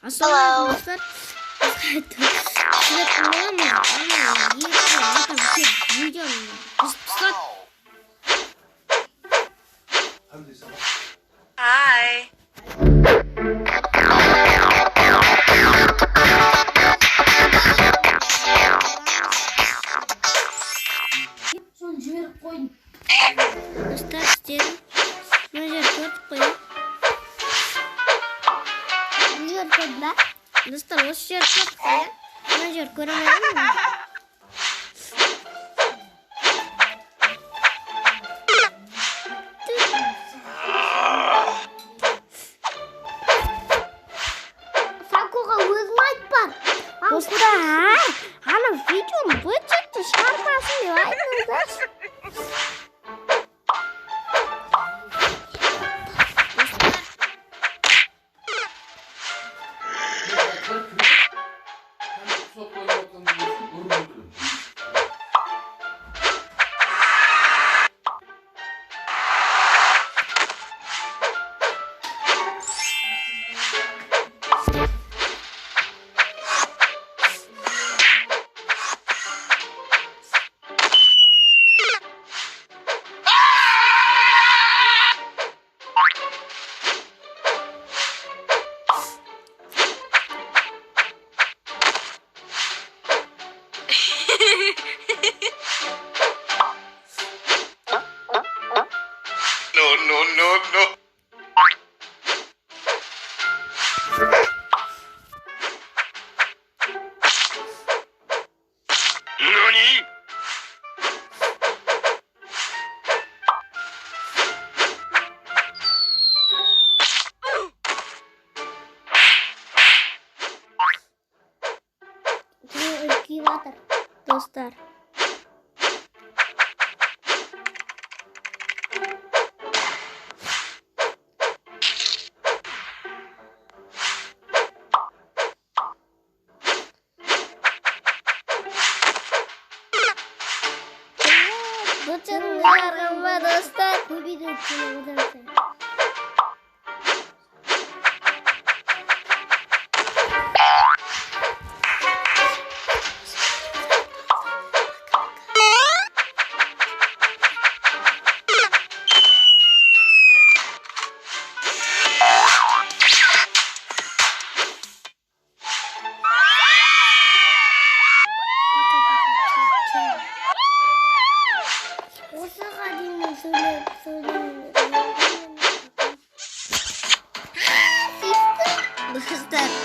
Ассалаумағалейкум достар. Hi. Достар, сіздерін мына жер көріп қойын. Достар, осы жер көріп қойын. Мына жер көремедім ме? Франкоға өзім айтпар. Достар, ана видеоны бюджетті шығармасын деп айтыңыздаршы. No. NANI? Үлкейіп жатыр. Достар. Бұтындарыма достар. Көбейді өткені одан. Осыға дейін сөйлеп. Достар.